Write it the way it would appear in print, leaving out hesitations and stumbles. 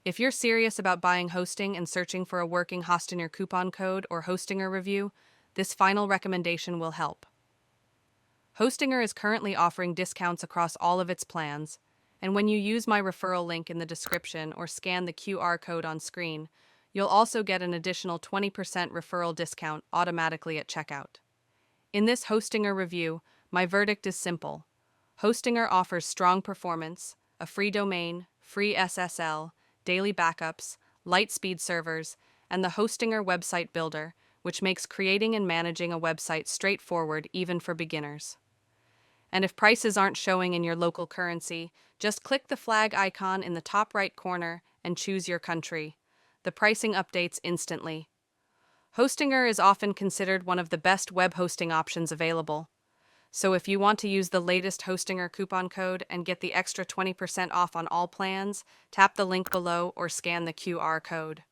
If you're serious about buying hosting and searching for a working Hostinger coupon code or Hostinger review, this final recommendation will help. Hostinger is currently offering discounts across all of its plans, and when you use my referral link in the description or scan the QR code on screen, you'll also get an additional 20% referral discount automatically at checkout. In this Hostinger review, my verdict is simple. Hostinger offers strong performance, a free domain, free SSL, daily backups, light-speed servers, and the Hostinger website builder, which makes creating and managing a website straightforward even for beginners. And if prices aren't showing in your local currency, just click the flag icon in the top right corner and choose your country. The pricing updates instantly. Hostinger is often considered one of the best web hosting options available. So if you want to use the latest Hostinger coupon code and get the extra 20% off on all plans, tap the link below or scan the QR code.